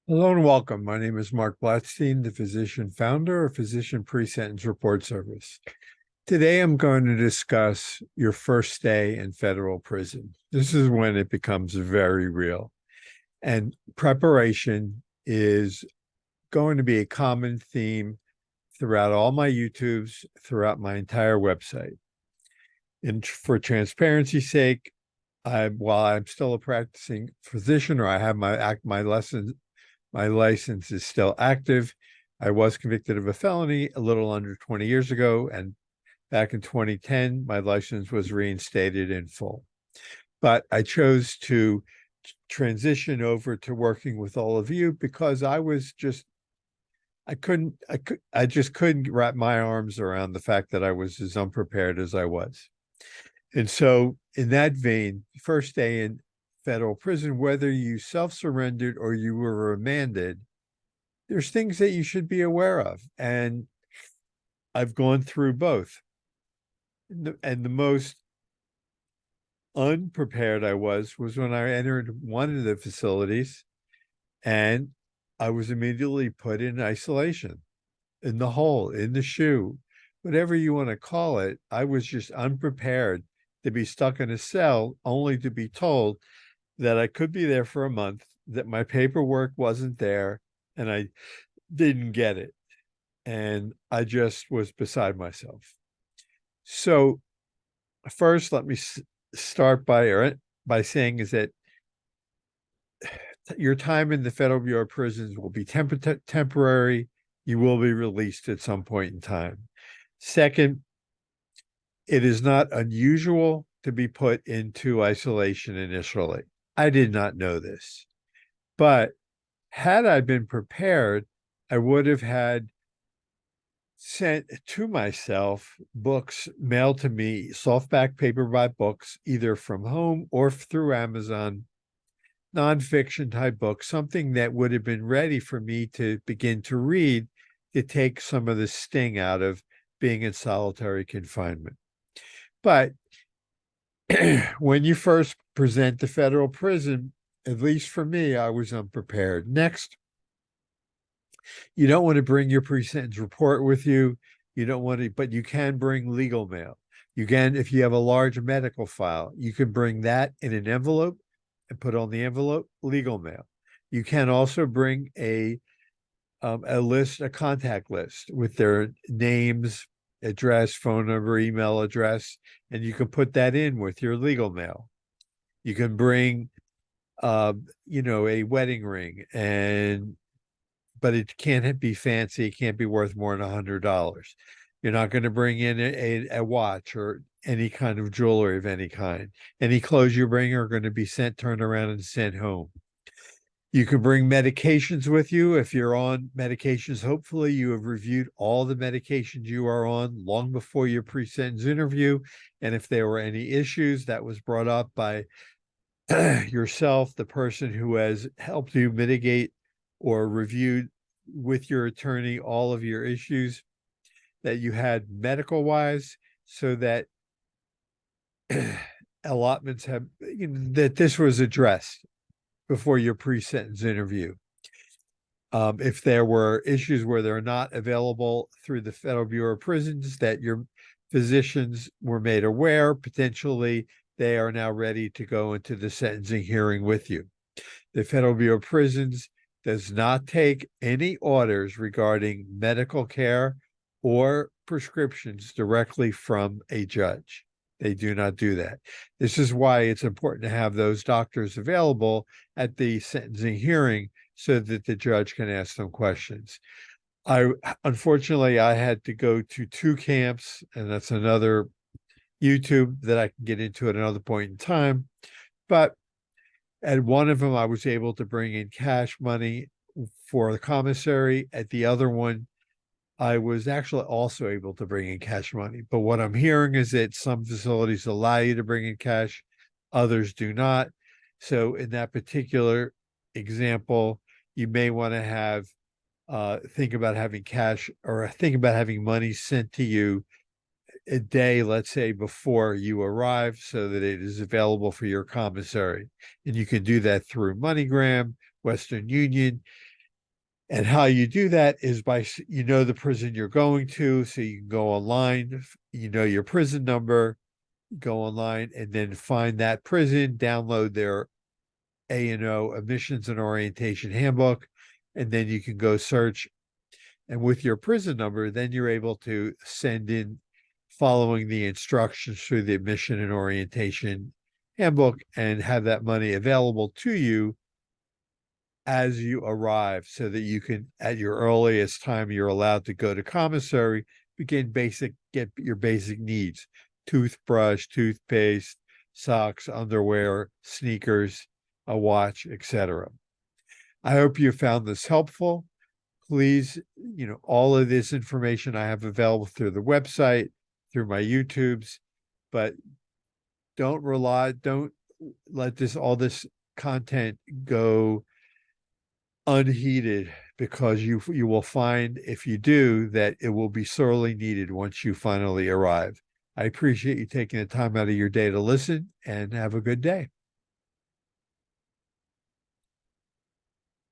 Hello and welcome. My name is Marc Blatstein, the physician founder of Physician Pre-Sentence Report Service. Today, I'm going to discuss your first day in federal prison. This is when it becomes very real. And preparation is going to be a common theme throughout all my YouTubes, throughout my entire website. And for transparency's sake, while I'm still a practicing physician, or I have my license is still active. I was convicted of a felony a little under 20 years ago, and back in 2010, my license was reinstated in full. But I chose to transition over to working with all of you because I just couldn't wrap my arms around the fact that I was as unprepared as I was. And so in that vein, first day in federal prison, whether you self-surrendered or you were remanded, there's things that you should be aware of. And I've gone through both. And the most unprepared I was when I entered one of the facilities and I was immediately put in isolation, in the hole, in the shoe, whatever you want to call it. I was just unprepared to be stuck in a cell, only to be told that I could be there for a month, that my paperwork wasn't there, and I didn't get it. And I just was beside myself. So first, let me start by saying is that your time in the Federal Bureau of Prisons will be temporary. You will be released at some point in time. Second, it is not unusual to be put into isolation initially. I did not know this, but had I been prepared, I would have had sent to myself books mailed to me, softback paperback books, either from home or through Amazon, nonfiction type books, something that would have been ready for me to begin to read to take some of the sting out of being in solitary confinement. But when you first present to federal prison, at least for me, I was unprepared. Next, you don't want to bring your pre-sentence report with you. You don't want to, but you can bring legal mail. You can, if you have a large medical file, you can bring that in an envelope and put on the envelope legal mail. You can also bring a contact list with their names, address, phone number, email address, and you can put that in with your legal mail. You can bring, a wedding ring, but it can't be fancy. It can't be worth more than $100. You're not going to bring in a watch or any kind of jewelry of any kind. Any clothes you bring are going to be turned around and sent home. You can bring medications with you if you're on medications. Hopefully, you have reviewed all the medications you are on long before your pre-sentence interview. And if there were any issues, that was brought up by yourself, the person who has helped you mitigate or reviewed with your attorney all of your issues that you had medical-wise, so that allotments have, that this was addressed before your pre-sentence interview. If there were issues where they're not available through the Federal Bureau of Prisons, that your physicians were made aware, potentially they are now ready to go into the sentencing hearing with you. The Federal Bureau of Prisons does not take any orders regarding medical care or prescriptions directly from a judge. They do not do that. This is why it's important to have those doctors available at the sentencing hearing so that the judge can ask them questions. Unfortunately, I had to go to 2 camps, and that's another YouTube that I can get into at another point in time. But at one of them, I was able to bring in cash money for the commissary. At the other one, I was actually also able to bring in cash money. But what I'm hearing is that some facilities allow you to bring in cash, others do not. So in that particular example, you may want to think about having cash, or think about having money sent to you a day, let's say, before you arrive, so that it is available for your commissary. And you can do that through MoneyGram, Western Union. And how you do that is by, you know, the prison you're going to, so you can go online, you know, your prison number, go online and then find that prison, download their A&O admissions and orientation handbook, and then you can go search. And with your prison number, then you're able to send in following the instructions through the admission and orientation handbook and have that money available to you as you arrive, so that you can, at your earliest time you're allowed to go to commissary, get your basic needs: toothbrush, toothpaste, socks, underwear, sneakers, a watch, etc. I hope you found this helpful. Please, you know, all of this information I have available through the website, through my YouTubes, but don't let all this content go unheeded, because you will find, if you do, that it will be sorely needed once you finally arrive. I appreciate you taking the time out of your day to listen, and have a good day.